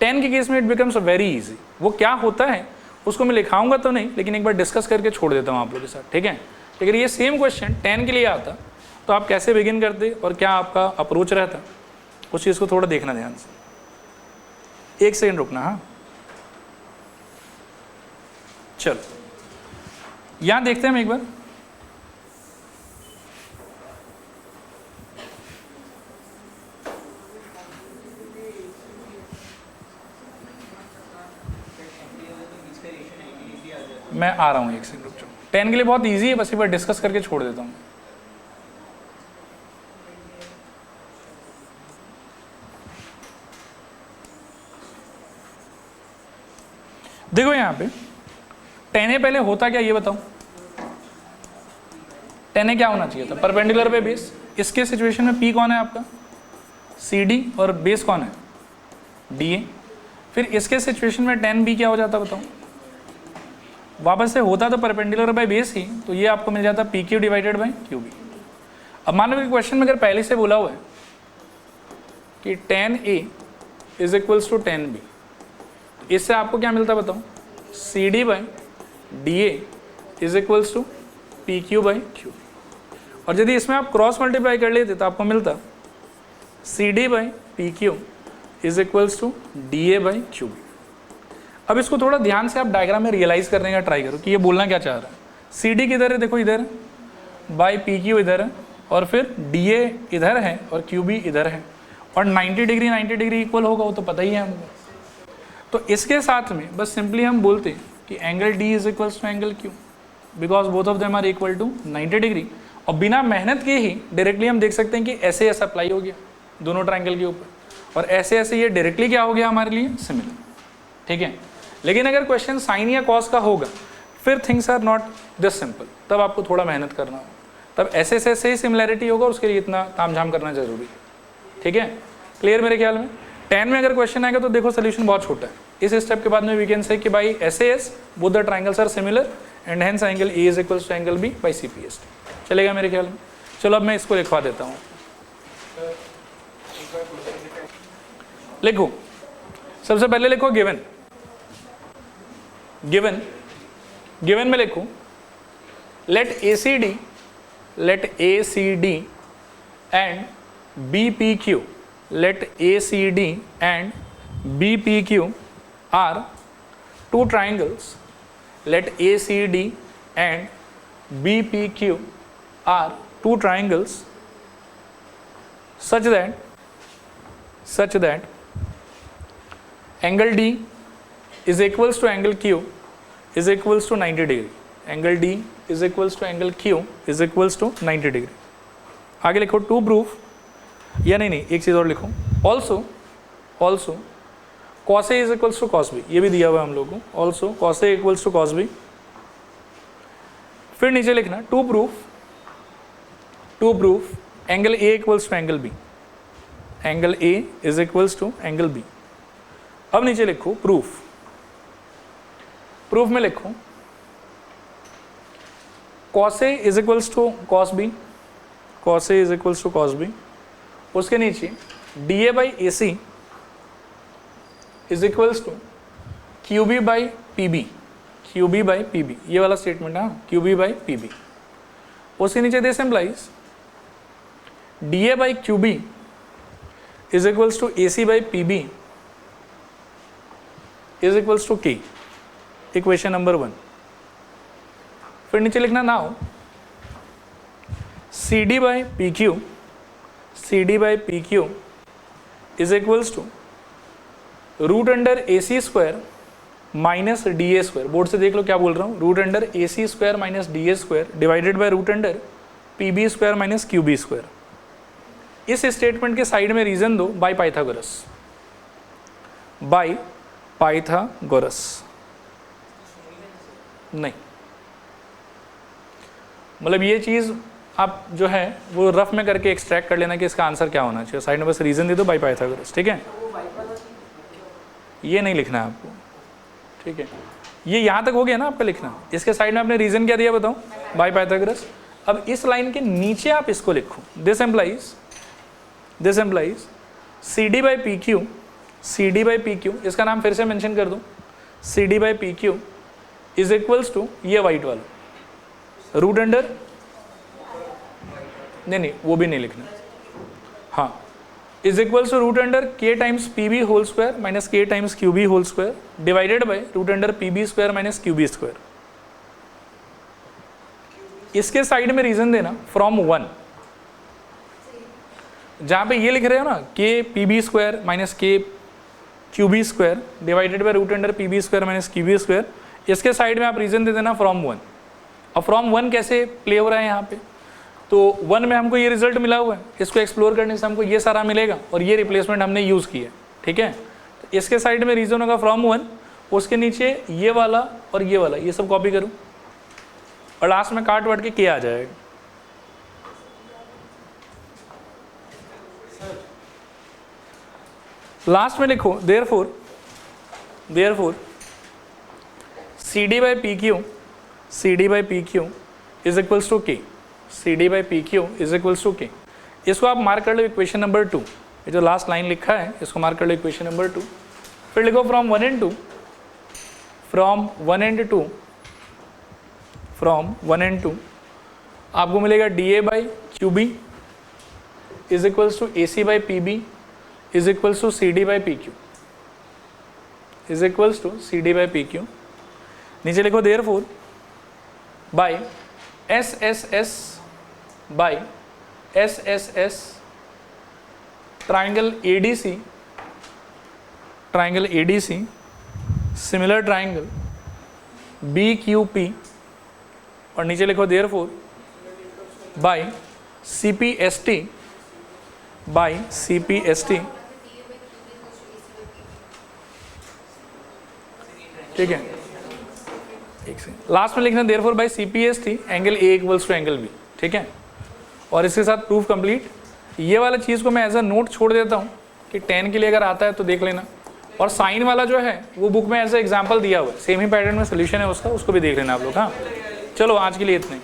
टेन के केस में इट बिकम्स वेरी इजी। वो क्या होता है उसको मैं लिखाऊंगा तो नहीं, लेकिन एक बार डिस्कस करके छोड़ देता हूँ आप लोगों के साथ, ठीक है। अगर ये सेम क्वेश्चन 10 के लिए आता तो आप कैसे बिगिन करते और क्या आपका अप्रोच रहता, उस चीज़ को थोड़ा देखना ध्यान से। 1 सेकंड रुकना, हाँ चलो यहाँ देखते हैं हम एक बार। मैं आ रहा हूँ 1 सेकंड रुक जाओ। 10 के लिए बहुत इजी है, बस एक बार डिस्कस करके छोड़ देता हूँ। देखो यहाँ पे 10A पहले होता क्या ये बताओ, 10A क्या होना चाहिए था परपेंडिकुलर पे बेस। इसके सिचुएशन में P कौन है आपका CD और बेस कौन है DA। फिर इसके सिचुएशन में 10B क्या हो जाता बताओ, वापस से होता तो परपेंडिकुलर बाय बेस ही, तो ये आपको मिल जाता PQ डिवाइडेड बाय QB। अब मान लो कि क्वेश्चन में अगर पहले से बोला हुआ है कि 10A is equals to 10B, इससे आपको क्या मिलता बताओ CD by DA is equals to PQ by QB। और यदि इसमें आप क्रॉस मल्टीप्लाई कर लेते तो आपको मिलता C D by P Q is equals to D A by Q B. अब इसको थोड़ा ध्यान से आप डायग्राम में रियलाइज करने का ट्राई करो कि ये बोलना क्या चाह रहा है। सी डी किधर है, देखो इधर, बाई पी क्यू इधर है, और फिर डी ए इधर है और क्यू बी इधर है, और 90 डिग्री इक्वल होगा, वो तो पता ही है हमको। तो इसके साथ में बस सिंपली हम बोलते हैं कि angle D is equals to angle Q, because both of them are equal to 90 degree. और बिना मेहनत के ही डायरेक्टली हम देख सकते हैं कि ऐसे ऐसा अप्लाई हो गया दोनों ट्राइंगल के ऊपर, और ऐसे ऐसे ये डायरेक्टली क्या हो गया हमारे लिए, सिमिलर। ठीक है, लेकिन अगर क्वेश्चन साइन या कॉस का होगा फिर things are not this simple, तब आपको थोड़ा मेहनत करना होगा, तब ऐसे ऐसे ही सिमिलैरिटी होगा, उसके लिए इतना तामझाम करना जरूरी है। ठीक है, क्लियर मेरे ख्याल में। 10 में अगर क्वेश्चन आएगा तो देखो सोल्यूशन बहुत छोटा है। इस स्टेप के बाद में वी कैन से कि भाई ऐसे as both the triangles are similar and hence angle A is equals to angle B by C P S T. चलेगा मेरे ख्याल में। चलो अब मैं इसको लिखवा देता हूँ। लिखो, सबसे पहले लिखो गिवन। गिवन में लिखो let A C D and B P Q, let A C D and B P Q are two triangles, let ACD and BPQ are two triangles such that angle D is equals to angle Q is equals to 90 degree. Angle D is equals to angle Q is equals to 90 degree. आगे लिखो to proof, या नहीं एक चीज़ और लिखो, also cos A is equals to cos B, ये भी दिया हुआ है हम लोगों को, also cos A equals to cos B। फिर नीचे लिखना to proof angle A equals to angle B, angle A is equals to angle B। अब नीचे लिखो प्रूफ में लिखो cos A is equals to cos B, cos A is equals to cos B। उसके नीचे DA by AC is equals to Q B by P B, ये वाला statement है, Q B by P B. उसके नीचे this implies D A by Q B is equals to A C by P B is equals to K, equation number 1। फिर नीचे लिखना now C D by P Q is equals to root under A C square minus D A square. Board से देख लो क्या बोल रहा हूँ, root under A C square minus D A square divided by root under P B square minus Q B square. इस statement के side में reason दो बाय पाइथागोरस, नहीं मतलब ये चीज़ आप जो है वो रफ में करके एक्सट्रैक्ट कर लेना कि इसका आंसर क्या होना चाहिए, साइड में बस रीजन दे दो बाय पाइथागोरस। ठीक है, ये नहीं लिखना है आपको। ठीक है, ये यहाँ तक हो गया ना आपका लिखना। इसके साइड में आपने रीजन क्या दिया बताओ, बाय पाइथागोरस। अब इस लाइन के नीचे आप इसको लिखो, this implies C D by P Q, इसका नाम फिर से मेंशन कर दो, C D by P Q is equals to ये वाइट वाला रूट अंडर, नहीं वो भी नहीं लिखना, हाँ, is equals to root under K times P B whole square minus K times Q B whole square divided by root under P B square minus Q B square. इसके side में reason देना from 1, जहां पे ये लिख रहे हो ना K P B square minus K Q B square divided by root under P B square minus Q B square, इसके साइड में आप रीजन दे देना फ्रॉम 1। अब फ्रॉम 1 कैसे प्ले हो रहा है यहाँ पे, तो 1 में हमको ये रिजल्ट मिला हुआ है, इसको एक्सप्लोर करने से हमको ये सारा मिलेगा और ये रिप्लेसमेंट हमने यूज़ किया। ठीक है, तो इसके साइड में रीजन होगा फ्रॉम 1, उसके नीचे ये वाला और ये वाला, ये सब कॉपी करूँ और लास्ट में काट वाट के आ जाएगा। लास्ट में लिखो therefore C D by P Q is equals to K, C D by P Q is equals to K. इसको आप मार्क कर लो इक्वेशन नंबर 2, ये जो लास्ट लाइन लिखा है इसको मार्क कर लो इक्वेशन नंबर 2। फिर लिखो फ्रॉम 1 एंड 2 आपको मिलेगा D A by Q B is equals to AC by PB is equals to CD by PQ is equals to CD by PQ। नीचे लिखो therefore by SSS by SSS triangle ADC similar triangle BQP और नीचे लिखो therefore by CPST by CPST। ठीक है, एक से last में लिखना therefore by CPST angle A equals to angle B। ठीक है, और इसके साथ प्रूफ कंप्लीट। ये वाला चीज़ को मैं एज अ नोट छोड़ देता हूँ कि 10 के लिए अगर आता है तो देख लेना, और साइन वाला जो है वो बुक में एज अ एग्जाम्पल दिया हुआ है, सेम ही पैटर्न में सोल्यूशन है उसका, उसको भी देख लेना आप लोग। हाँ चलो आज के लिए इतने।